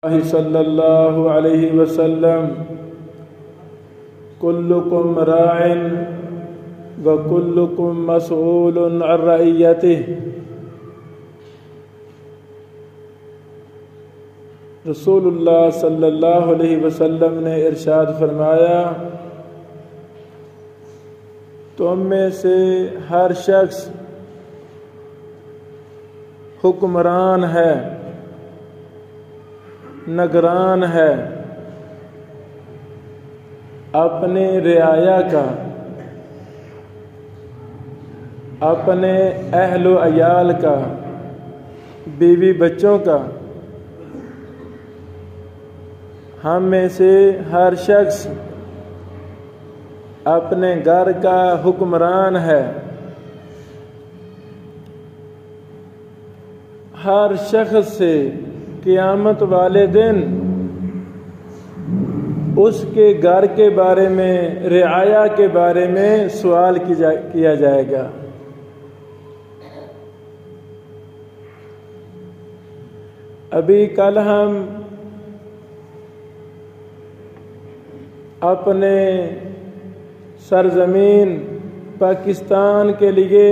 صلی اللہ علیہ وسلم کلکم راع وکلکم مسئول عن رعیتہ۔ رسول اللہ صلی اللہ علیہ وسلم نے ارشاد فرمایا، تم میں سے ہر شخص حکمران ہے، نگران ہے اپنے رعایا کا، اپنے اہل و عیال کا، بیوی بچوں کا۔ ہم میں سے ہر شخص اپنے گھر کا حکمران ہے۔ ہر شخص سے قیامت والے دن اس کے گھر کے بارے میں، رعایا کے بارے میں سوال کیا جائے گا۔ ابھی کل ہم اپنے سرزمین پاکستان کے لیے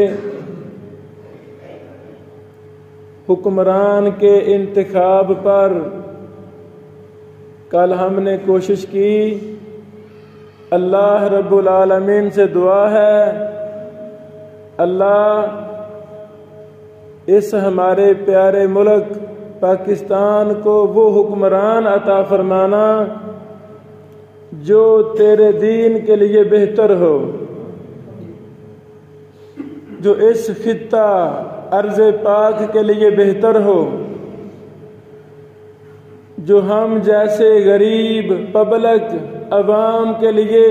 حکمران کے انتخاب پر کل ہم نے کوشش کی۔ اللہ رب العالمین سے دعا ہے، اللہ اس ہمارے پیارے ملک پاکستان کو وہ حکمران عطا فرمانا جو تیرے دین کے لیے بہتر ہو، جو اس خطہ ارض پاک کے لیے بہتر ہو، جو ہم جیسے غریب پبلک عوام کے لیے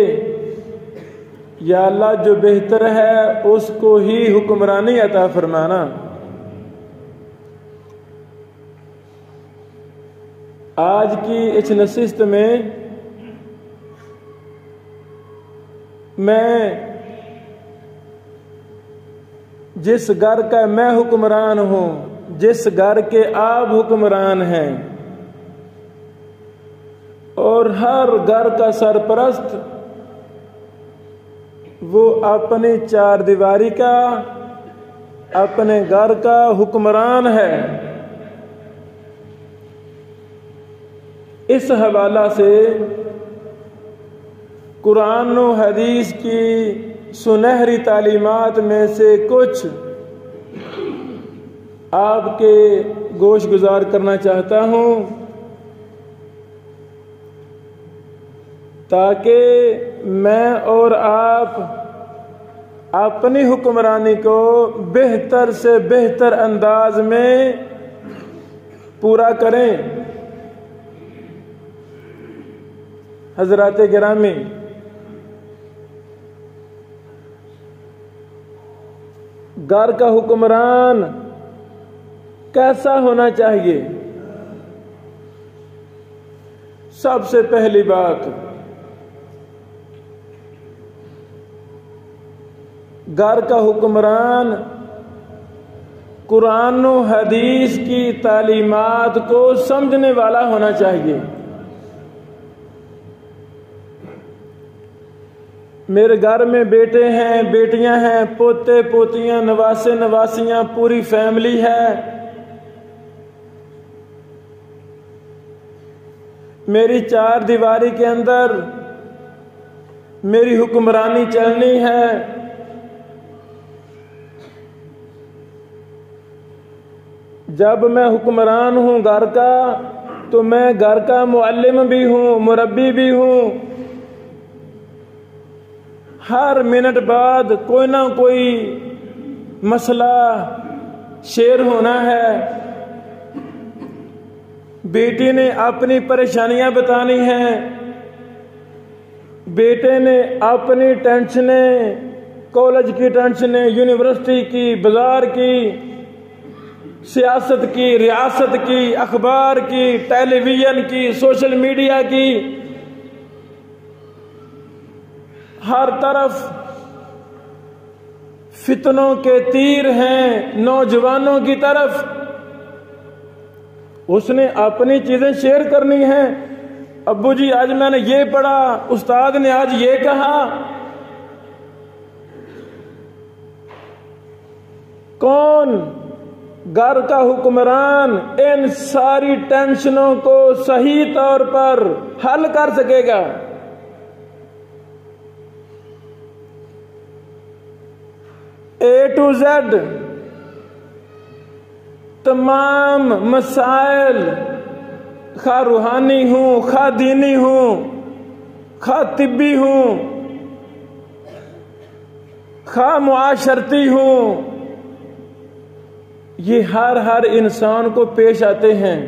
یا اللہ جو بہتر ہے اس کو ہی حکمرانی عطا فرمانا۔ آج کی اس نشست میں میں جس گھر کا میں حکمران ہوں، جس گھر کے آپ حکمران ہیں، اور ہر گھر کا سرپرست وہ اپنی چار دیواری کا، اپنے گھر کا حکمران ہے۔ اس حوالہ سے قرآن و حدیث کی سنہری تعلیمات میں سے کچھ آپ کے گوش گزار کرنا چاہتا ہوں، تاکہ میں اور آپ اپنی حکمرانی کو بہتر سے بہتر انداز میں پورا کریں۔ حضرات گرامی، گھر کا حکمران کیسا ہونا چاہیے؟ سب سے پہلی بات، گھر کا حکمران قرآن و حدیث کی تعلیمات کو سمجھنے والا ہونا چاہیے۔ میرے گھر میں بیٹے ہیں، بیٹیاں ہیں، پوتے پوتیاں، نواسے نواسیاں، پوری فیملی ہے۔ میری چار دیواری کے اندر میری حکمرانی چلنی ہے۔ جب میں حکمران ہوں گھر کا، تو میں گھر کا معلم بھی ہوں، مربی بھی ہوں۔ ہر منٹ بعد کوئی نہ کوئی مسئلہ شیئر ہونا ہے۔ بیٹی نے اپنی پریشانیاں بتانی ہیں، بیٹے نے اپنی ٹینشنیں، کالج کی ٹینشنیں، یونیورسٹی کی، بازار کی، سیاست کی، ریاست کی، اخبار کی، ٹیلی ویژن کی، سوشل میڈیا کی، ہر طرف فتنوں کے تیر ہیں نوجوانوں کی طرف۔ اس نے اپنی چیزیں شیئر کرنی ہیں. ابو جی آج میں نے یہ پڑھا، استاد نے آج یہ کہا. کون گھر کا حکمران ان ساری ٹینشنوں کو صحیح طور پر حل کر سکے گا؟ A to Z تمام مسائل، خواہ روحانی ہوں، خواہ دینی ہوں، خواہ طبی ہوں، خواہ معاشرتی ہوں، یہ ہر انسان کو پیش آتے ہیں.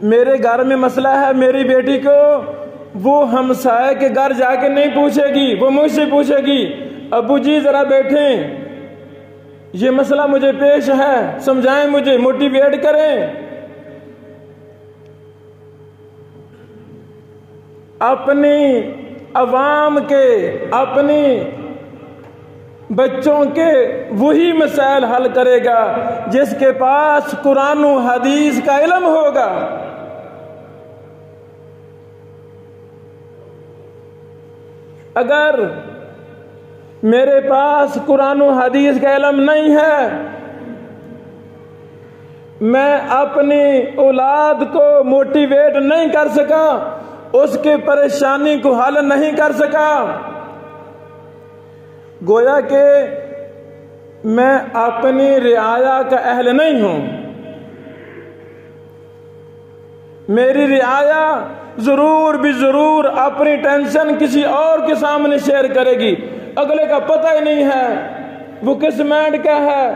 میرے گھر میں مسئلہ ہے، میری بیٹی کو وہ ہمسائے کے گھر جا کے نہیں پوچھے گی، وہ مجھ سے پوچھے گی ابو جی ذرا بیٹھیں، یہ مسئلہ مجھے پیش ہے، سمجھائیں مجھے، موٹیویٹ کریں. اپنی عوام کے، اپنی بچوں کے وہی مسائل حل کرے گا جس کے پاس قرآن و حدیث کا علم ہوگا. اگر میرے پاس قرآن و حدیث کا علم نہیں ہے، میں اپنی اولاد کو موٹیویٹ نہیں کر سکا، اس کی پریشانی کو حل نہیں کر سکا، گویا کہ میں اپنی رعایا کا اہل نہیں ہوں. میری رعایا ضرور بھی ضرور اپنی ٹینشن کسی اور کے سامنے شیئر کرے گی، اگلے کا پتہ ہی نہیں ہے وہ کس مائنڈ کا ہے.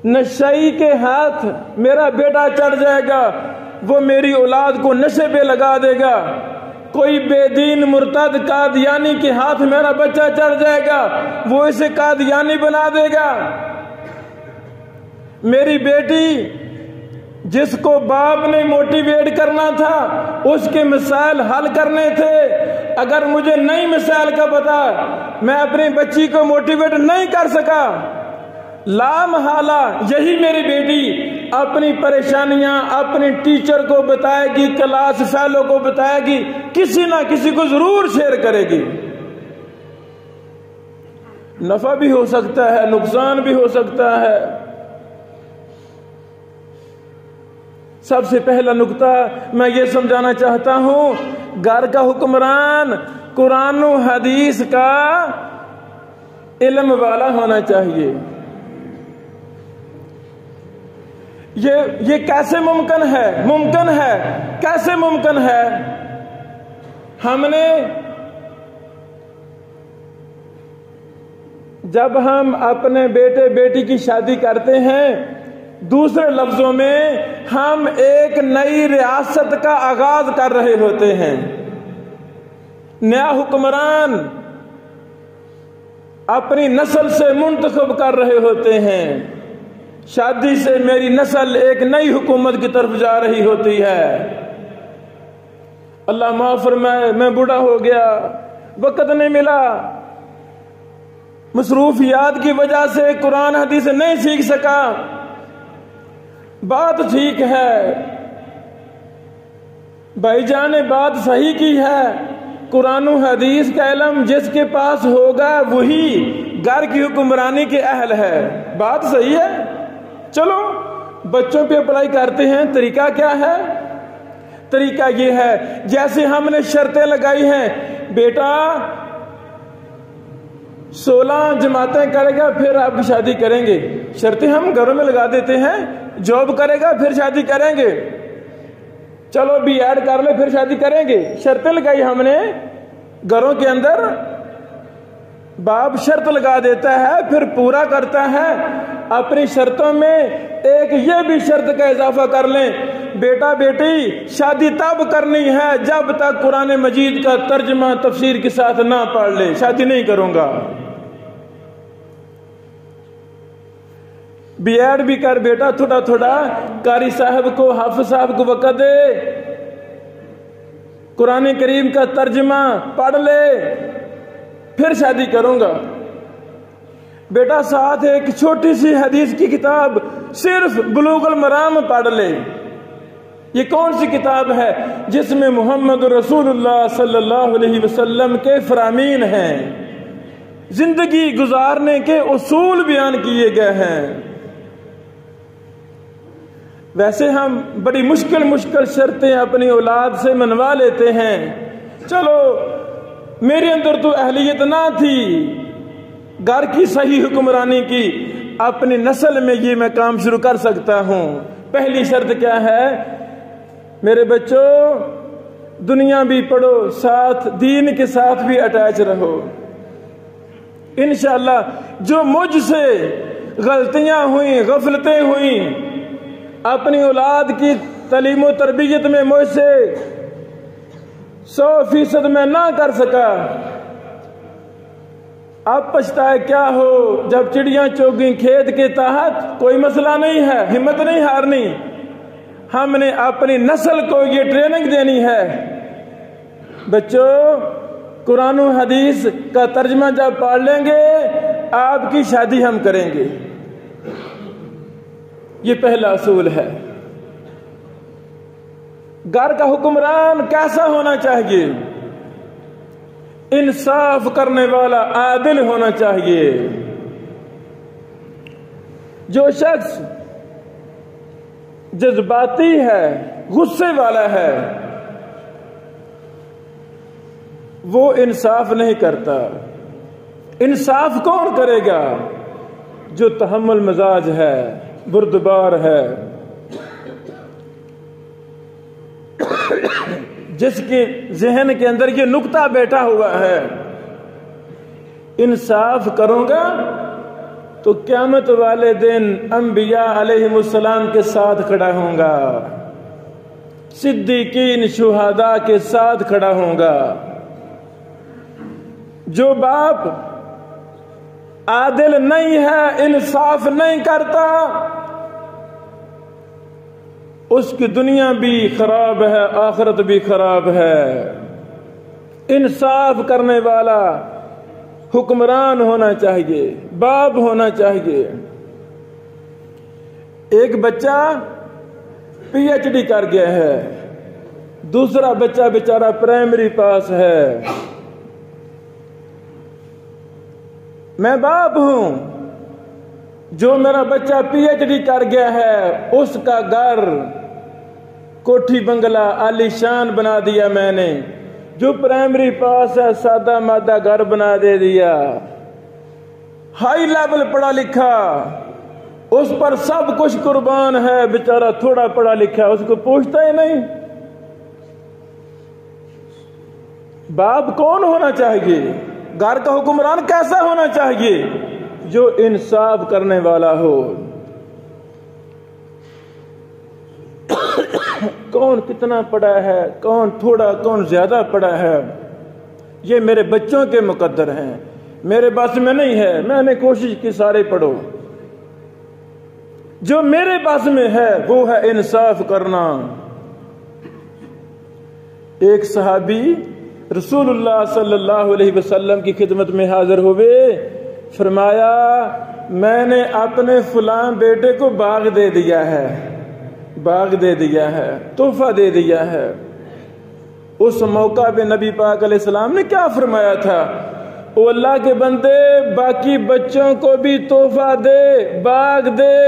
نشئی کے ہاتھ میرا بیٹا چڑھ جائے گا، وہ میری اولاد کو نشے پہ لگا دے گا. کوئی بے دین مرتد قادیانی کے ہاتھ میرا بچہ چڑھ جائے گا، وہ اسے قادیانی بنا دے گا. میری بیٹی جس کو باپ نے موٹیویٹ کرنا تھا، اس کے مسائل حل کرنے تھے، اگر مجھے نئی مسائل کا پتا، میں اپنی بچی کو موٹیویٹ نہیں کر سکا، لا محالہ یہی میری بیٹی اپنی پریشانیاں اپنی ٹیچر کو بتائے گی، کلاس فیلو کو بتائے گی، کسی نہ کسی کو ضرور شیئر کرے گی. نفع بھی ہو سکتا ہے، نقصان بھی ہو سکتا ہے. سب سے پہلا نقطہ میں یہ سمجھانا چاہتا ہوں، گھر کا حکمران قرآن و حدیث کا علم والا ہونا چاہیے. یہ کیسے ممکن ہے؟ کیسے ممکن ہے؟ ہم نے جب ہم اپنے بیٹے بیٹی کی شادی کرتے ہیں، دوسرے لفظوں میں ہم ایک نئی ریاست کا آغاز کر رہے ہوتے ہیں. نیا حکمران اپنی نسل سے منتخب کر رہے ہوتے ہیں. شادی سے میری نسل ایک نئی حکومت کی طرف جا رہی ہوتی ہے. اللہ معاف فرمائے، میں بوڑھا ہو گیا، وقت نہیں ملا، مصروفیات کی وجہ سے قرآن حدیث نہیں سیکھ سکا. بات ٹھیک ہے بھائی جان نے بات صحیح کی ہے، قرآن و حدیث کا علم جس کے پاس ہوگا وہی گھر کی حکمرانی کے اہل ہے. بات صحیح ہے. چلو بچوں پہ اپلائی کرتے ہیں. طریقہ کیا ہے؟ طریقہ یہ ہے جیسے ہم نے شرطیں لگائی ہیں، بیٹا 16 جماعتیں کرے گا پھر آپ کی شادی کریں گے. شرطیں ہم گھروں میں لگا دیتے ہیں، جاب کرے گا پھر شادی کریں گے، چلو بی ایڈ کر لے پھر شادی کریں گے. شرطیں لگائی ہم نے گھروں کے اندر. باپ شرط لگا دیتا ہے پھر پورا کرتا ہے. اپنی شرطوں میں ایک یہ بھی شرط کا اضافہ کر لیں، بیٹا بیٹی شادی تب کرنی ہے جب تک قرآن مجید کا ترجمہ تفسیر کے ساتھ نہ پڑھ لے، شادی نہیں کروں گا. بی ایڈ بھی کر بیٹا، تھوڑا تھوڑا قاری صاحب کو، حافظ صاحب کو وقت دے، قرآن کریم کا ترجمہ پڑھ لے، پھر شادی کروں گا. بیٹا ساتھ ایک چھوٹی سی حدیث کی کتاب صرف بلوغ المرام پڑھ لے۔ یہ کون سی کتاب ہے جس میں محمد رسول اللہ صلی اللہ علیہ وسلم کے فرامین ہیں، زندگی گزارنے کے اصول بیان کیے گئے ہیں۔ ویسے ہم بڑی مشکل شرطیں اپنی اولاد سے منوا لیتے ہیں، چلو میرے اندر تو اہلیت نہ تھی گھر کی صحیح حکمرانی کی، اپنی نسل میں یہ میں کام شروع کر سکتا ہوں۔ پہلی شرط کیا ہے؟ میرے بچوں دنیا بھی پڑھو، ساتھ دین کے ساتھ بھی اٹیچ رہو۔ انشاءاللہ جو مجھ سے غلطیاں ہوئیں، غفلتیں ہوئیں، اپنی اولاد کی تعلیم و تربیت میں مجھ سے 100% میں نہ کر سکا، اب پچھتائے کیا ہو جب چڑیاں چوگیں کھیت کے تحت، کوئی مسئلہ نہیں ہے، ہمت نہیں ہارنی۔ ہم نے اپنی نسل کو یہ ٹریننگ دینی ہے۔ بچوں قرآن و حدیث کا ترجمہ جب پڑھ لیں گے آپ کی شادی ہم کریں گے، یہ پہلا اصول ہے۔ گھر کا حکمران کیسا ہونا چاہیے؟ انصاف کرنے والا، عادل ہونا چاہیے۔ جو شخص جذباتی ہے، غصے والا ہے، وہ انصاف نہیں کرتا۔ انصاف کون کرے گا؟ جو تحمل مزاج ہے، بردبار ہے، جس کے ذہن کے اندر یہ نقطہ بیٹھا ہوا ہے، انصاف کروں گا تو قیامت والے دن انبیاء علیہم السلام کے ساتھ کھڑا ہوں گا، صدیقین شہداء کے ساتھ کھڑا ہوں گا۔ جو باپ عادل نہیں ہے، انصاف نہیں کرتا، اس کی دنیا بھی خراب ہے، آخرت بھی خراب ہے۔ انصاف کرنے والا حکمران ہونا چاہیے، باپ ہونا چاہیے۔ ایک بچہ پی ایچ ڈی کر گیا ہے، دوسرا بچہ بیچارہ پرائمری پاس ہے۔ میں باپ ہوں، جو میرا بچہ پی ایچ ڈی کر گیا ہے اس کا گھر کوٹھی بنگلہ عالی شان بنا دیا میں نے، جو پرائمری پاس ہے سادہ مادہ گھر بنا دے دیا۔ ہائی لیول پڑھا لکھا، اس پر سب کچھ قربان ہے، بیچارہ تھوڑا پڑھا لکھا اس کو پوچھتا ہی نہیں۔ باپ کون ہونا چاہیے؟ گھر کا حکمران کیسا ہونا چاہیے؟ جو انصاف کرنے والا ہو۔ کون کتنا پڑھا ہے، کون تھوڑا، کون زیادہ پڑھا ہے، یہ میرے بچوں کے مقدر ہیں، میرے بس میں نہیں ہے۔ میں نے کوشش کی سارے پڑھو، جو میرے بس میں ہے وہ ہے انصاف کرنا۔ ایک صحابی رسول اللہ صلی اللہ علیہ وسلم کی خدمت میں حاضر ہوئے، فرمایا میں نے اپنے فلاں بیٹے کو باغ دے دیا ہے، باغ دے دیا ہے، تحفہ دے دیا ہے۔ اس موقع پہ نبی پاک علیہ السلام نے کیا فرمایا تھا؟ او اللہ کے بندے باقی بچوں کو بھی تحفہ دے، باغ دے،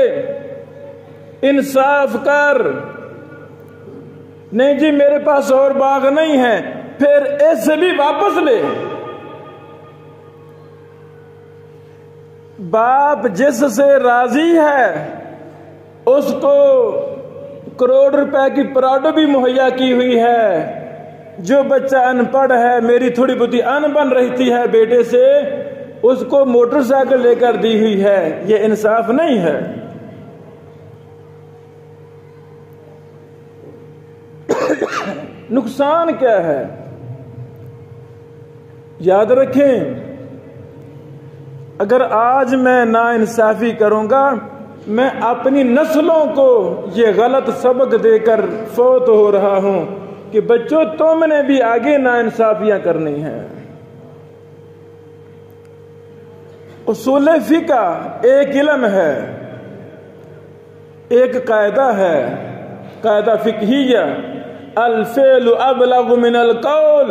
انصاف کر۔ نہیں جی میرے پاس اور باغ نہیں ہے، پھر اسے بھی واپس لے۔ باپ جس سے راضی ہے اس کو کروڑ روپے کی پراڈو بھی مہیا کی ہوئی ہے۔ جو بچہ ان پڑھ ہے، میری تھوڑی بہت ان بن رہتی ہے بیٹے سے، اس کو موٹر سائیکل لے کر دی ہوئی ہے، یہ انصاف نہیں ہے۔ نقصان کیا ہے؟ یاد رکھیں، اگر آج میں ناانصافی کروں گا، میں اپنی نسلوں کو یہ غلط سبق دے کر فوت ہو رہا ہوں کہ بچوں تم نے بھی آگے ناانصافیاں کرنی ہیں۔ اصول فقہ ایک علم ہے، ایک قاعدہ ہے، قاعدہ فقہیہ، الفعل ابلغ من القول۔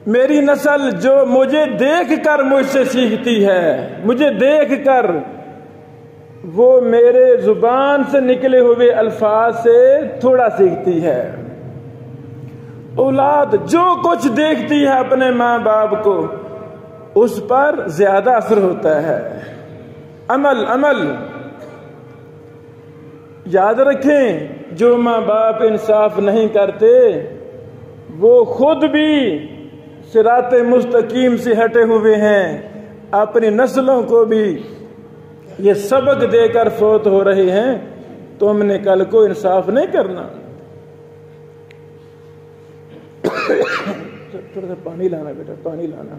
میری نسل جو مجھے دیکھ کر مجھ سے سیکھتی ہے، مجھے دیکھ کر وہ میرے زبان سے نکلے ہوئے الفاظ سے تھوڑا سیکھتی ہے۔ اولاد جو کچھ دیکھتی ہے اپنے ماں باپ کو، اس پر زیادہ اثر ہوتا ہے۔ عمل یاد رکھیں، جو ماں باپ انصاف نہیں کرتے وہ خود بھی صراط مستقیم سے ہٹے ہوئے ہیں، اپنی نسلوں کو بھی یہ سبق دے کر فوت ہو رہے ہیں۔ تم نے کل کو انصاف نہیں کرنا۔ تھوڑا سا پانی لانا بیٹا، پانی لانا۔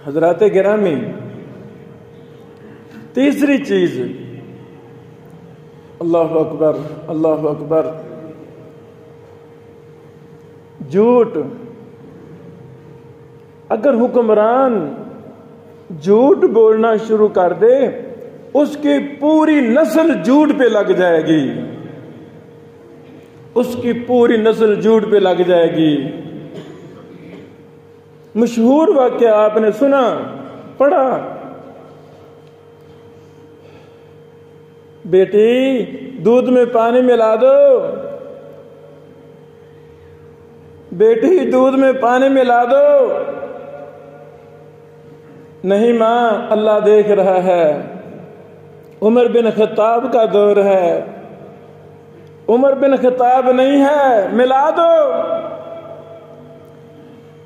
حضرات گرامی، تیسری چیز، اللہ اکبر اللہ اکبر، جھوٹ۔ اگر حکمران جھوٹ بولنا شروع کر دے، اس کی پوری نسل جھوٹ پہ لگ جائے گی، اس کی پوری نسل جھوٹ پہ لگ جائے گی۔ مشہور واقعہ آپ نے سنا، پڑھا، بیٹی دودھ میں پانی ملا دو، بیٹی دودھ میں پانی ملا دو۔ نہیں ماں، اللہ دیکھ رہا ہے، عمر بن خطاب کا دور ہے، عمر بن خطاب نہیں ہے، ملا دو۔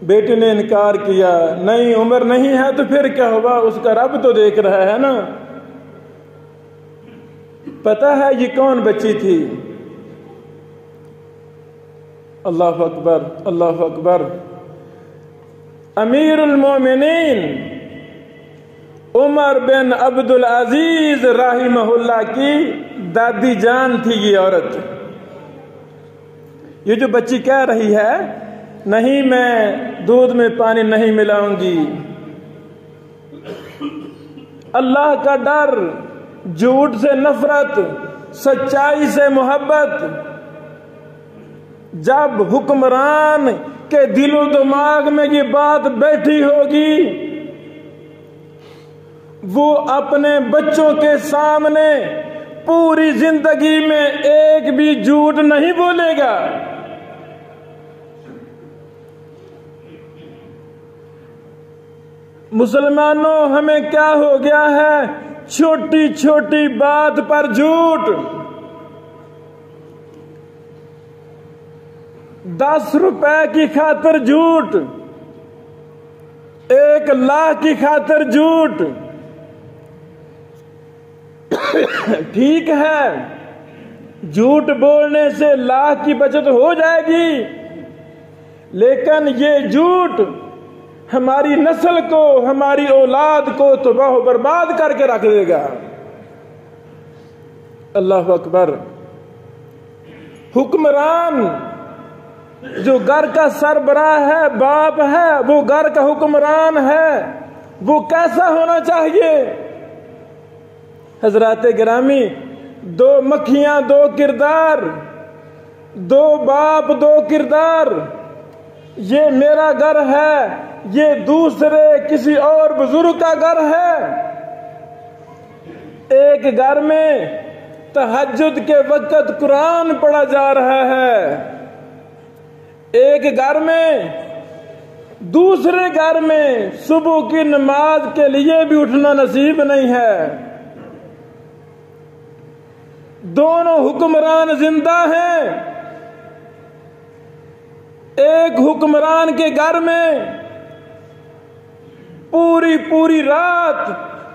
بیٹی نے انکار کیا، نہیں عمر نہیں ہے تو پھر کیا ہوا، اس کا رب تو دیکھ رہا ہے نا۔ پتہ ہے یہ کون بچی تھی؟ اللہ اکبر اللہ اکبر، امیر المومنین عمر بن عبد العزیز رحمہ اللہ کی دادی جان تھی یہ عورت۔ یہ جو بچی کہہ رہی ہے نہیں میں دودھ میں پانی نہیں ملاؤں گی، اللہ کا ڈر، جھوٹ سے نفرت، سچائی سے محبت، جب حکمران کے دل و دماغ میں یہ بات بیٹھی ہوگی، وہ اپنے بچوں کے سامنے پوری زندگی میں ایک بھی جھوٹ نہیں بولے گا۔ مسلمانوں، ہمیں کیا ہو گیا ہے؟ چھوٹی چھوٹی بات پر جھوٹ۔ 10 روپے کی خاطر جھوٹ، 1 لاکھ کی خاطر جھوٹ۔ ٹھیک ہے، جھوٹ بولنے سے لاکھ کی بچت ہو جائے گی، لیکن یہ جھوٹ ہماری نسل کو، ہماری اولاد کو تباہ و برباد کر کے رکھ دے گا۔ اللہ اکبر۔ حکمران جو گھر کا سربراہ ہے، باپ ہے، وہ گھر کا حکمران ہے، وہ کیسا ہونا چاہیے؟ حضرات گرامی، 2 مکھیاں 2 کردار، 2 باپ 2 کردار۔ یہ میرا گھر ہے، یہ دوسرے کسی اور بزرگ کا گھر ہے۔ ایک گھر میں تہجد کے وقت قرآن پڑھا جا رہا ہے، ایک گھر میں، دوسرے گھر میں صبح کی نماز کے لیے بھی اٹھنا نصیب نہیں ہے۔ دونوں حکمران زندہ ہیں۔ ایک حکمران کے گھر میں پوری رات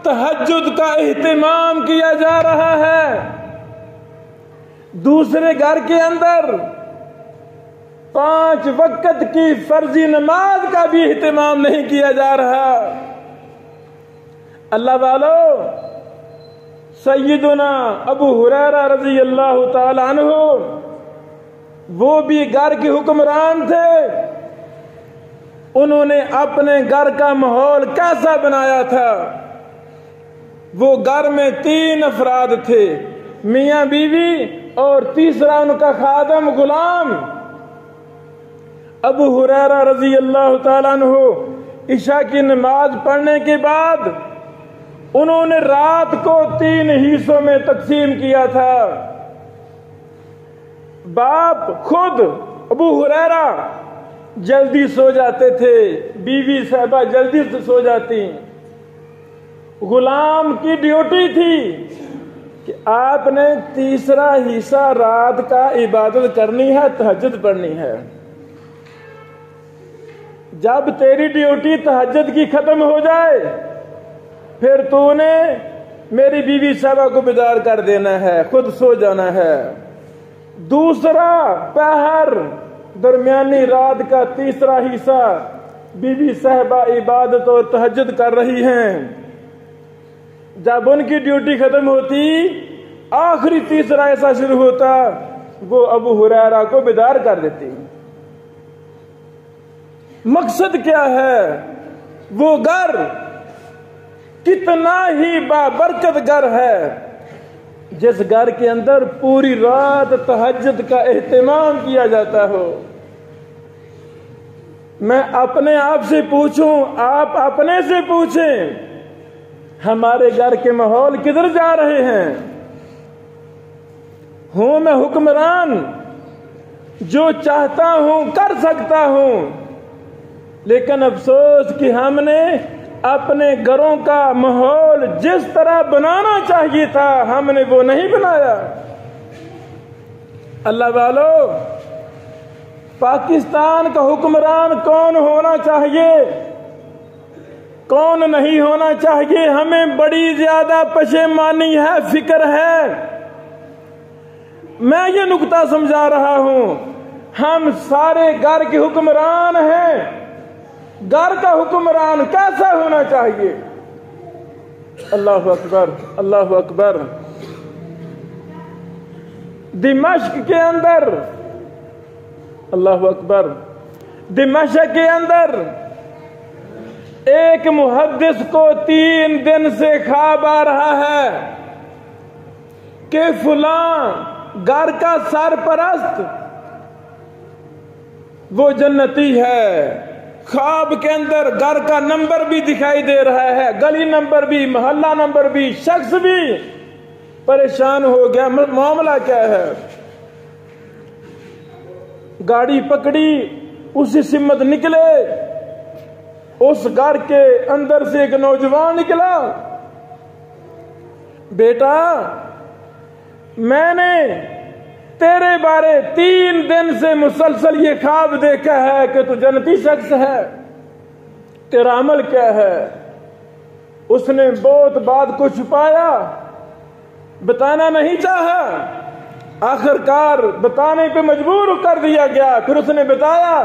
تہجد کا اہتمام کیا جا رہا ہے، دوسرے گھر کے اندر 5 وقت کی فرضی نماز کا بھی اہتمام نہیں کیا جا رہا۔ اللہ والو، سیدنا ابو ہریرہ رضی اللہ تعالی عنہ وہ بھی گھر کے حکمران تھے۔ انہوں نے اپنے گھر کا ماحول کیسا بنایا تھا؟ وہ گھر میں 3 افراد تھے، میاں بیوی اور تیسرا ان کا خادم غلام۔ ابو ہریرہ رضی اللہ تعالیٰ عنہ عشاء کی نماز پڑھنے کے بعد انہوں نے رات کو 3 حصوں میں تقسیم کیا تھا۔ باپ خود ابو ہریرہ جلدی سو جاتے تھے، بیوی صاحبہ جلدی سے سو جاتی۔ غلام کی ڈیوٹی تھی کہ آپ نے تیسرا حصہ رات کا عبادت کرنی ہے، تہجد پڑھنی ہے۔ جب تیری ڈیوٹی تہجد کی ختم ہو جائے پھر تو نے میری بیوی صاحبہ کو بیدار کر دینا ہے، خود سو جانا ہے۔ دوسرا پہر، درمیانی رات کا تیسرا حصہ بیوی صاحبہ عبادت اور تہجد کر رہی ہیں۔ جب ان کی ڈیوٹی ختم ہوتی آخری تیسرا حصہ شروع ہوتا، وہ ابو ہریرہ کو بیدار کر دیتی۔ مقصد کیا ہے؟ وہ گھر کتنا ہی بابرکت گھر ہے جس گھر کے اندر پوری رات تہجد کا اہتمام کیا جاتا ہو۔ میں اپنے آپ سے پوچھوں، آپ اپنے سے پوچھیں، ہمارے گھر کے ماحول کدھر جا رہے ہیں؟ ہوں میں حکمران، جو چاہتا ہوں کر سکتا ہوں، لیکن افسوس کہ ہم نے اپنے گھروں کا ماحول جس طرح بنانا چاہیے تھا ہم نے وہ نہیں بنایا۔ اللہ والو، پاکستان کا حکمران کون ہونا چاہیے، کون نہیں ہونا چاہیے، ہمیں بڑی زیادہ پشیمانی ہے، فکر ہے۔ میں یہ نکتہ سمجھا رہا ہوں، ہم سارے گھر کے حکمران ہیں، گھر کا حکمران کیسا ہونا چاہیے؟ اللہ اکبر، اللہ اکبر۔ دمشق کے اندر، اللہ اکبر، دمشق کے اندر ایک محدث کو 3 دن سے خواب آ رہا ہے کہ فلاں گھر کا سرپرست وہ جنتی ہے۔ خواب کے اندر گھر کا نمبر بھی دکھائی دے رہا ہے، گلی نمبر بھی، محلہ نمبر بھی، شخص بھی۔ پریشان ہو گیا، معاملہ کیا ہے؟ گاڑی پکڑی، اسی سمت نکلے، اس گھر کے اندر سے ایک نوجوان نکلا، بیٹا میں نے تیرے بارے 3 دن سے مسلسل یہ خواب دیکھا ہے کہ تو جنتی شخص ہے، تیرا عمل کیا ہے؟ اس نے بہت بات کو چھپایا، بتانا نہیں چاہا، آخرکار بتانے پہ مجبور کر دیا گیا۔ پھر اس نے بتایا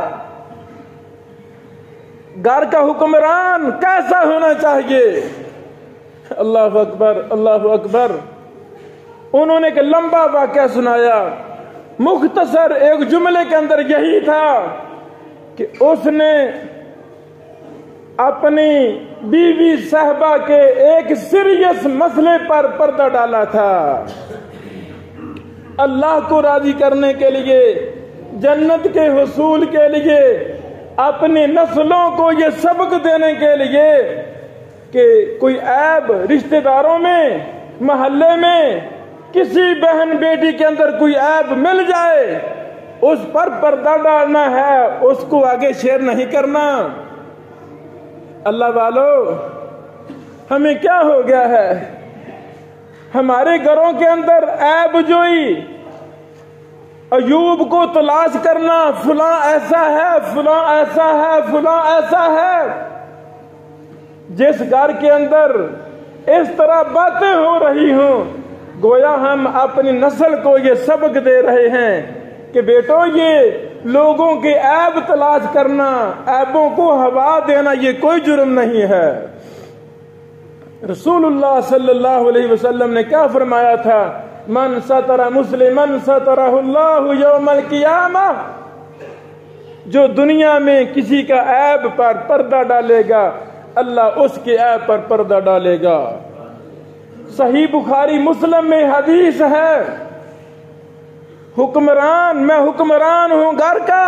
گھر کا حکمران کیسا ہونا چاہیے۔ اللہ اکبر، اللہ اکبر۔ انہوں نے ایک لمبا واقعہ سنایا، مختصر ایک جملے کے اندر یہی تھا کہ اس نے اپنی بیوی صاحبہ کے ایک سیریس مسئلے پر پردہ ڈالا تھا۔ اللہ کو راضی کرنے کے لیے، جنت کے حصول کے لیے، اپنی نسلوں کو یہ سبق دینے کے لیے کہ کوئی عیب رشتہ داروں میں، محلے میں، کسی بہن بیٹی کے اندر کوئی عیب مل جائے اس پر پردہ ڈالنا ہے، اس کو آگے شیئر نہیں کرنا۔ اللہ والو، ہمیں کیا ہو گیا ہے؟ ہمارے گھروں کے اندر عیب جوئی، عیوب کو تلاش کرنا، فلاں ایسا ہے، فلاں ایسا ہے، فلاں ایسا ہے۔ جس گھر کے اندر اس طرح باتیں ہو رہی ہوں، گویا ہم اپنی نسل کو یہ سبق دے رہے ہیں کہ بیٹو یہ لوگوں کے عیب تلاش کرنا، عیبوں کو ہوا دینا یہ کوئی جرم نہیں ہے۔ رسول اللہ صلی اللہ علیہ وسلم نے کیا فرمایا تھا؟ من ستر مسلمن سترہ اللہ یوم القیامہ، جو دنیا میں کسی کا عیب پر پردہ ڈالے گا اللہ اس کے عیب پر پردہ ڈالے گا۔ صحیح بخاری مسلم میں حدیث ہے، میں حکمران ہوں گھر کا،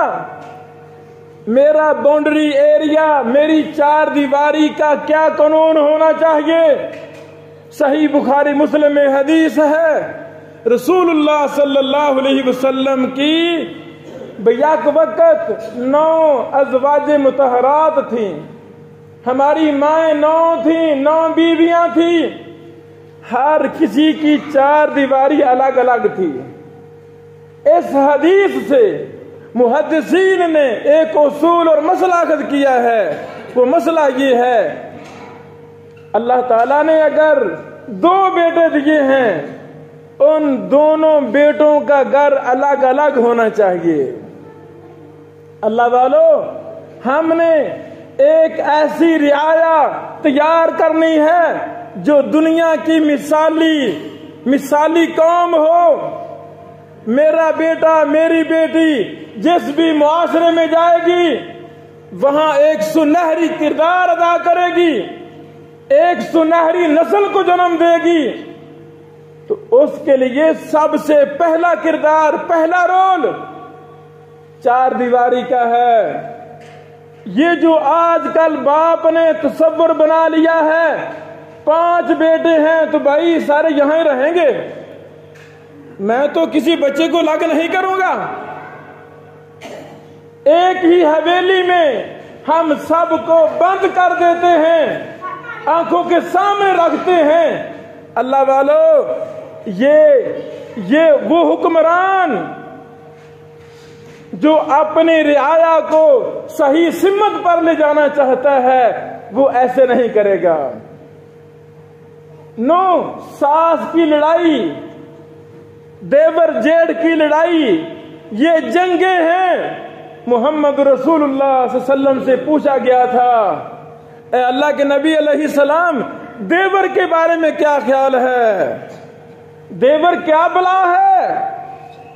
میرا باؤنڈری ایریا، میری چار دیواری کا کیا قانون ہونا چاہیے؟ صحیح بخاری مسلم میں حدیث ہے، رسول اللہ صلی اللہ علیہ وسلم کی بیک وقت 9 ازواج مطہرات تھیں، ہماری مائیں 9 تھیں، 9 بیویاں تھیں، ہر کسی کی 4 دیواری الگ الگ تھی۔ اس حدیث سے محدثین نے ایک اصول اور مسئلہ اخذ کیا ہے، وہ مسئلہ یہ ہے اللہ تعالیٰ نے اگر 2 بیٹے دیے ہیں ان دونوں بیٹوں کا گھر الگ الگ ہونا چاہیے۔ اللہ والو، ہم نے ایک ایسی رعایا تیار کرنی ہے جو دنیا کی مثالی قوم ہو۔ میرا بیٹا میری بیٹی جس بھی معاشرے میں جائے گی وہاں ایک سنہری کردار ادا کرے گی، ایک سنہری نسل کو جنم دے گی، تو اس کے لیے سب سے پہلا کردار، پہلا رول 4 دیواری کا ہے۔ یہ جو آج کل باپ نے تصور بنا لیا ہے 5 بیٹے ہیں تو بھائی سارے یہاں ہی رہیں گے، میں تو کسی بچے کو الگ نہیں کروں گا، ایک ہی حویلی میں ہم سب کو بند کر دیتے ہیں، آنکھوں کے سامنے رکھتے ہیں۔ اللہ والو، یہ وہ حکمران جو اپنی رعایا کو صحیح سمت پر لے جانا چاہتا ہے وہ ایسے نہیں کرے گا۔ 9 ساس کی لڑائی، دیور جیڑ کی لڑائی، یہ جنگیں ہیں۔ محمد رسول اللہ صلی اللہ علیہ وسلم سے پوچھا گیا تھا، اے اللہ کے نبی علیہ السلام دیور کے بارے میں کیا خیال ہے؟ دیور کیا بلا ہے؟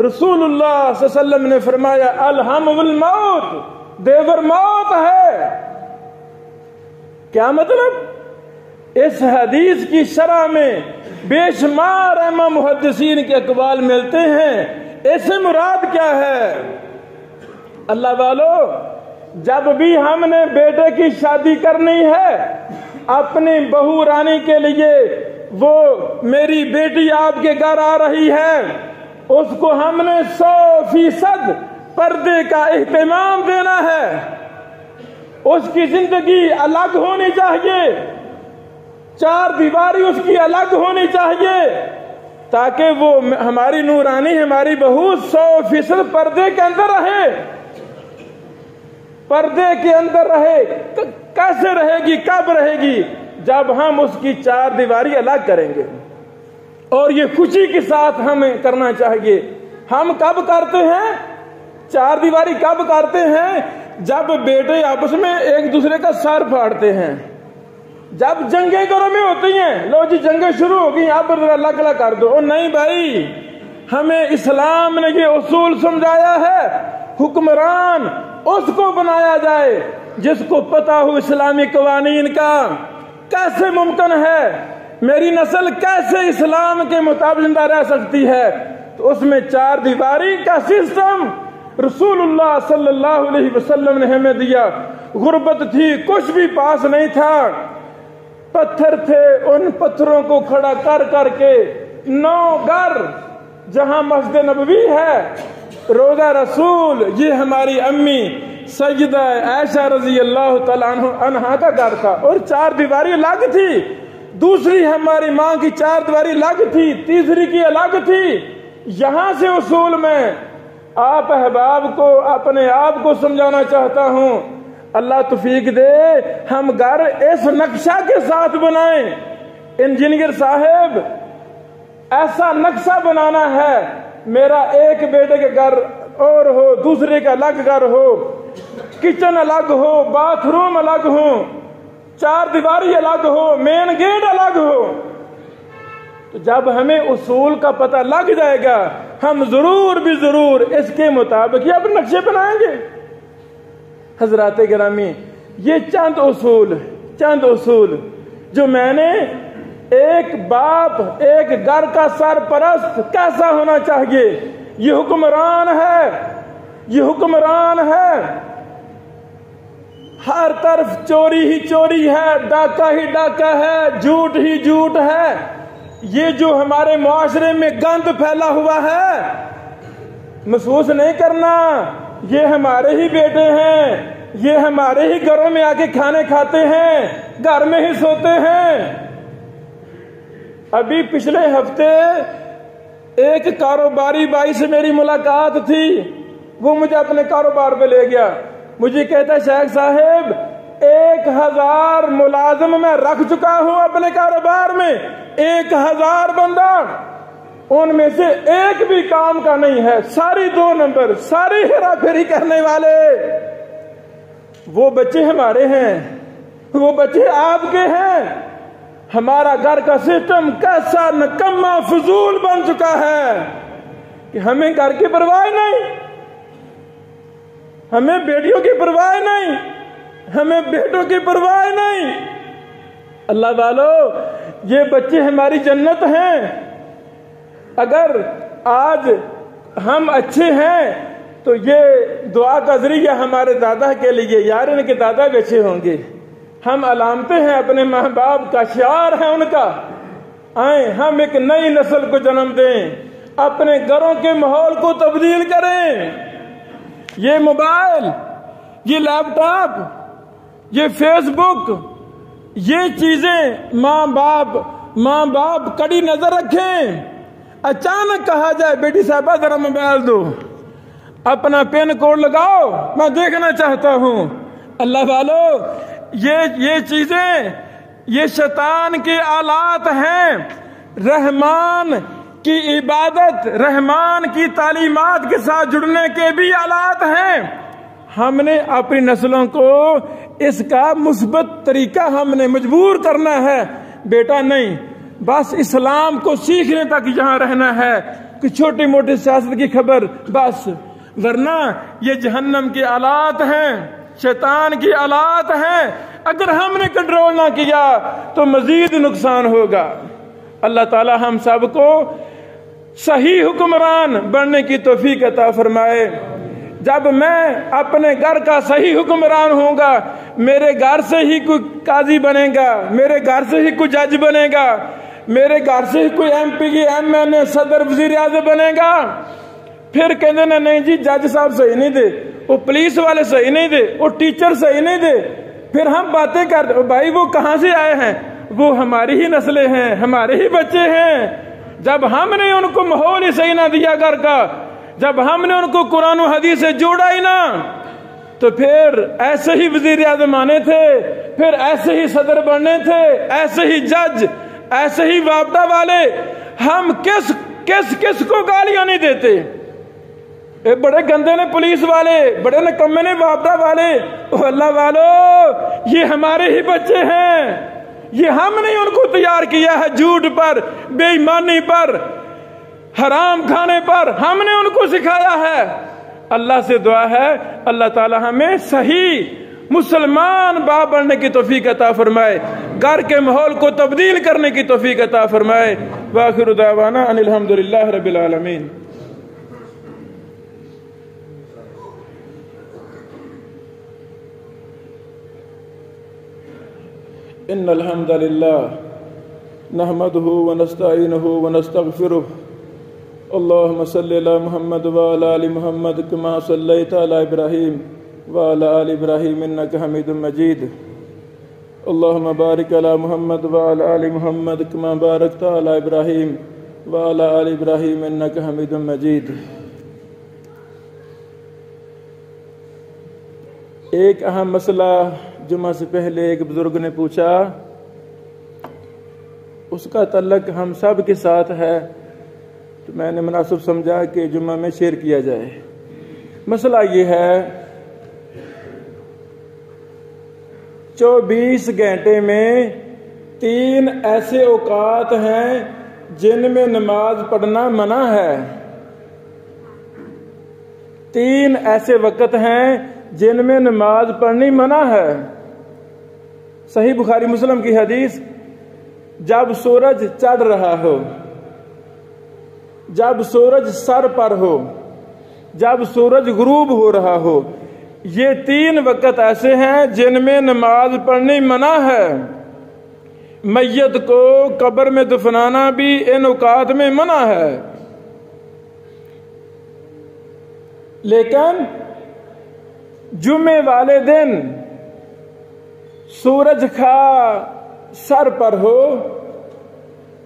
رسول اللہ صلی اللہ علیہ وسلم نے فرمایا الہم والموت، دیور موت ہے۔ کیا مطلب؟ اس حدیث کی شرح میں بے شمار ائمہ محدثین کے اقوال ملتے ہیں، اس سے مراد کیا ہے؟ اللہ والو، جب بھی ہم نے بیٹے کی شادی کرنی ہے اپنی بہو رانی کے لیے، وہ میری بیٹی آپ کے گھر آ رہی ہے، اس کو ہم نے 100% پردے کا اہتمام دینا ہے، اس کی زندگی الگ ہونی چاہیے، 4 دیواری اس کی الگ ہونی چاہیے، تاکہ وہ ہماری نورانی، ہماری بہو 100% پردے کے اندر رہے، پردے کے اندر رہے۔ کیسے رہے گی؟ کب رہے گی؟ جب ہم اس کی 4 دیواری الگ کریں گے، اور یہ خوشی کے ساتھ ہمیں کرنا چاہیے۔ ہم کب کرتے ہیں 4 دیواری؟ کب کرتے ہیں؟ جب بیٹے آپس میں ایک دوسرے کا سر پھاڑتے ہیں، جب جنگیں گھروں میں ہوتی ہیں، لو جی جنگیں شروع ہو گئی، آپ اللہ کلا کر دو۔ نہیں بھائی، ہمیں اسلام نے یہ اصول سمجھایا ہے، حکمران اس کو بنایا جائے جس کو پتا ہو اسلامی قوانین کا۔ کیسے ممکن ہے؟ میری نسل کیسے اسلام کے مطابق زندہ رہ سکتی ہے؟ تو اس میں 4 دیواری کا سسٹم رسول اللہ صلی اللہ علیہ وسلم نے ہمیں دیا۔ غربت تھی، کچھ بھی پاس نہیں تھا، پتھر تھے، ان پتھروں کو کھڑا کر کر کے 9 گھر، جہاں مسجد نبوی ہے، روضہ رسول، یہ ہماری امی سیدہ عائشہ رضی اللہ تعالیٰ عنہا کا گھر تھا، اور 4 دیواری الگ تھی۔ دوسری ہماری ماں کی 4 دیواری الگ تھی، تیسری کی الگ تھی۔ یہاں سے اصول میں آپ احباب کو، اپنے آپ کو سمجھانا چاہتا ہوں، اللہ توفیق دے ہم گھر اس نقشہ کے ساتھ بنائیں۔ انجینئر صاحب ایسا نقشہ بنانا ہے میرا ایک بیٹے کے گھر اور ہو، دوسرے کا الگ گھر ہو، کچن الگ ہو، باتھ روم الگ ہو، چار دیواری الگ ہو، مین گیٹ الگ ہو. تو جب ہمیں اصول کا پتہ لگ جائے گا ہم ضرور بھی ضرور اس کے مطابق ہی اپنے نقشے بنائیں گے. حضرات گرامی، یہ چند اصول جو میں نے ایک باپ، ایک گھر کا سرپرست کیسا ہونا چاہیے، یہ حکمران ہے. ہر طرف چوری ہی چوری ہے، ڈاکہ ہی ڈاکہ ہے، جھوٹ ہی جھوٹ ہے. یہ جو ہمارے معاشرے میں گند پھیلا ہوا ہے، محسوس نہیں کرنا یہ ہمارے ہی بیٹے ہیں، یہ ہمارے ہی گھروں میں آ کے کھانے کھاتے ہیں، گھر میں ہی سوتے ہیں. ابھی پچھلے ہفتے ایک کاروباری بھائی سے میری ملاقات تھی، وہ مجھے اپنے کاروبار پہ لے گیا. مجھے کہتا ہے شیخ صاحب 1000 ملازم میں رکھ چکا ہوں اپنے کاروبار میں، 1000 بندہ، ان میں سے ایک بھی کام کا نہیں ہے، ساری 2 نمبر، ساری ہیرا پھیری کرنے والے. وہ بچے ہمارے ہیں، وہ بچے آپ کے ہیں. ہمارا گھر کا سسٹم کیسا نکما فضول بن چکا ہے کہ ہمیں گھر کی پرواہ نہیں، ہمیں بیٹیوں کی پرواہ نہیں، ہمیں بیٹوں کی پرواہ نہیں. اللہ والو، یہ بچے ہماری جنت ہیں. اگر آج ہم اچھے ہیں تو یہ دعا کا ذریعہ ہمارے دادا کے لیے، یار ان کے دادا بھی اچھے ہوں گے. ہم علامتیں ہیں اپنے ماں باپ کا، شعار ہے ان کا. آئیں ہم ایک نئی نسل کو جنم دیں، اپنے گھروں کے ماحول کو تبدیل کریں. یہ موبائل، یہ لیپ ٹاپ، یہ فیس بک، یہ چیزیں ماں باپ کڑی نظر رکھیں. اچانک کہا جائے بیٹی صاحبہ ذرا موبائل دو، اپنا پین کوڈ لگاؤ، میں دیکھنا چاہتا ہوں. اللہ والو، یہ چیزیں یہ شیطان کے آلات ہیں. رحمان کی عبادت، رحمان کی تعلیمات کے ساتھ جڑنے کے بھی آلات ہیں. ہم نے اپنی نسلوں کو اس کا مثبت طریقہ ہم نے مجبور کرنا ہے. بیٹا نہیں، بس اسلام کو سیکھنے تک یہاں رہنا ہے، کہ چھوٹی موٹی سیاست کی خبر بس، ورنہ یہ جہنم کے آلات ہیں، شیطان کی آلات ہیں. اگر ہم نے کنٹرول نہ کیا تو مزید نقصان ہوگا. اللہ تعالی ہم سب کو صحیح حکمران بننے کی توفیق عطا فرمائے. جب میں اپنے گھر کا صحیح حکمران ہوں گا، میرے گھر سے ہی کوئی قاضی بنے گا، میرے گھر سے ہی کوئی جج بنے گا، میرے گھر سے ہی کوئی ایم پی ایم این اے صدر وزیر اعظم بنے گا. پھر کہتے ہیں نہیں جی جج صاحب صحیح نہیں دے، وہ پولیس والے صحیح نہیں دے، وہ ٹیچر صحیح نہیں دے. پھر ہم باتیں کرتے، بھائی وہ کہاں سے آئے ہیں؟ وہ ہماری ہی نسلیں ہیں، ہمارے ہی بچے ہیں. جب ہم نے ان کو ماحول ہی صحیح نہ دیا گھر کا، جب ہم نے ان کو قرآن و حدیث سے جوڑا ہی نہ، تو پھر ایسے ہی وزیر اعظم آنے تھے، پھر ایسے ہی صدر بننے تھے، ایسے ہی جج، ایسے ہی وابطہ والے. ہم کس کو گالیاں نہیں دیتے؟ بڑے گندے نے پولیس والے، بڑے نکمے نے وابطہ والے. اللہ والو، یہ ہمارے ہی بچے ہیں، یہ ہم نے ان کو تیار کیا ہے جھوٹ پر، بے ایمانی پر، حرام کھانے پر، ہم نے ان کو سکھایا ہے. اللہ سے دعا ہے اللہ تعالی ہمیں صحیح مسلمان باپ بننے کی توفیق عطا فرمائے، گھر کے ماحول کو تبدیل کرنے کی توفیق عطا فرمائے. وآخر دعوانا ان الحمدللہ رب العالمین. ان الحمد للہ نحمده ونستعینه ونستغفره. اللهم صل على محمد وعلى آل محمد كما صليت على إبراهيم وعلى آل إبراهيم إنك حميد مجيد. اللهم بارك على محمد وعلى آل محمد كما باركت على إبراهيم وعلى آل إبراهيم إنك حميد مجيد. ایک اہم مسئلہ جمعہ سے پہلے ایک بزرگ نے پوچھا، اس کا تعلق ہم سب کے ساتھ ہے. تو میں نے مناسب سمجھا کہ جمعہ میں شیئر کیا جائے۔ مسئلہ یہ ہے 24 گھنٹے میں 3 ایسے اوقات ہیں جن میں نماز پڑھنا منع ہے۔ 3 ایسے وقت ہیں جن میں نماز پڑھنی منع ہے۔ صحیح بخاری مسلم کی حدیث، جب سورج چڑھ رہا ہو، جب سورج سر پر ہو، جب سورج غروب ہو رہا ہو، یہ 3 وقت ایسے ہیں جن میں نماز پڑھنی منع ہے۔ میت کو قبر میں دفنانا بھی ان اوقات میں منع ہے، لیکن جمعے والے دن سورج کھا سر پر ہو،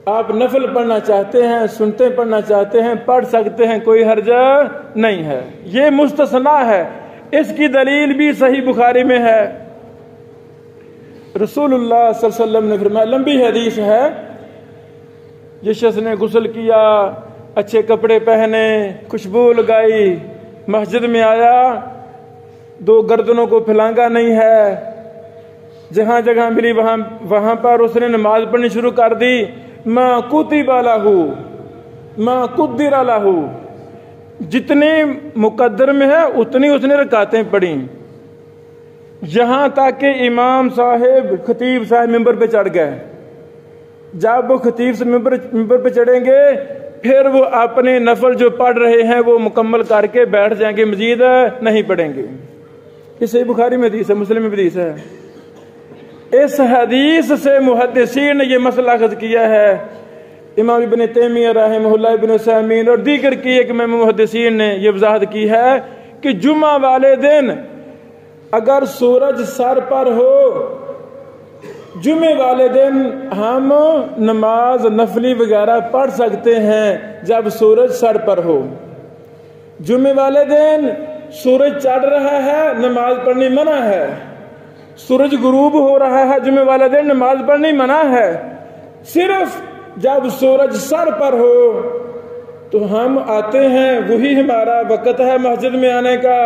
آپ نفل پڑھنا چاہتے ہیں، سنتے پڑھنا چاہتے ہیں، پڑھ سکتے ہیں، کوئی حرج نہیں ہے۔ یہ مستثنا ہے، اس کی دلیل بھی صحیح بخاری میں ہے۔ رسول اللہ صلی اللہ علیہ وسلم نے فرمایا، لمبی حدیث ہے، جس شخص نے غسل کیا، اچھے کپڑے پہنے، خوشبو لگائی، مسجد میں آیا، 2 گردنوں کو پھلانگا نہیں ہے، جہاں جگہ ملی وہاں پر اس نے نماز پڑھنی شروع کر دی، ما کتب لہ ما قدر لہ، جتنی مقدر میں ہے اتنی اس نے رکعتیں پڑھیں، یہاں تک کہ امام صاحب خطیب صاحب ممبر پہ چڑھ گئے۔ جب وہ خطیب سے ممبر پہ چڑھیں گے پھر وہ اپنے نفل جو پڑھ رہے ہیں وہ مکمل کر کے بیٹھ جائیں گے، مزید نہیں پڑھیں گے۔ یہ صحیح بخاری میں حدیث ہے، مسلم میں حدیث ہے۔ اس حدیث سے محدثین نے یہ مسئلہ اخذ کیا ہے، امام ابن تیمیہ رحمہ اللہ، ابن عثیمین اور دیگر کی ایک محدثین نے یہ وضاحت کی ہے کہ جمعہ والے دن اگر سورج سر پر ہو، جمعے والے دن ہم نماز نفلی وغیرہ پڑھ سکتے ہیں جب سورج سر پر ہو۔ جمعے والے دن سورج چڑھ رہا ہے، نماز پڑھنی منع ہے۔ سورج غروب ہو رہا ہے، جمعے والے دن نماز پڑھنی منع ہے۔ صرف جب سورج سر پر ہو تو ہم آتے ہیں، وہی ہمارا وقت ہے مسجد میں آنے کا،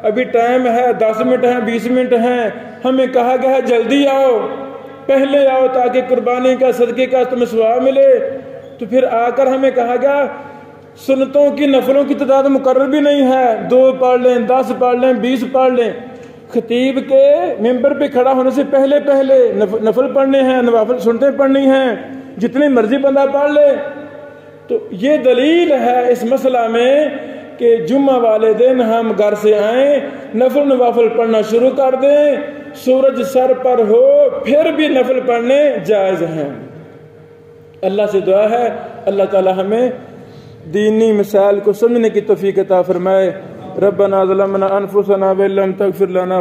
ابھی ٹائم ہے، 10 منٹ ہیں، 20 منٹ ہیں، ہمیں کہا گیا ہے جلدی آؤ، پہلے آؤ تاکہ قربانی کا صدقے کا تمہیں ثواب ملے۔ تو پھر آ کر ہمیں کہا گیا سنتوں کی نفلوں کی تعداد مقرر بھی نہیں ہے، 2 پڑھ لیں، 10 پڑھ لیں، 20 پڑھ لیں۔ خطیب کے ممبر پہ کھڑا ہونے سے پہلے نفل پڑھنے ہیں، نوافل سنتیں پڑھنی ہیں، جتنی مرضی بندہ پڑھ لے۔ تو یہ دلیل ہے اس مسئلہ میں کہ جمعہ والے دن ہم گھر سے آئیں، نفل نوافل پڑھنا شروع کر دیں، سورج سر پر ہو پھر بھی نفل پڑھنے جائز ہیں۔ اللہ سے دعا ہے اللہ تعالی ہمیں دینی مسائل کو سمجھنے کی توفیق عطا فرمائے۔ ربنا ظلمنا انفسنا وان لم تغفر لنا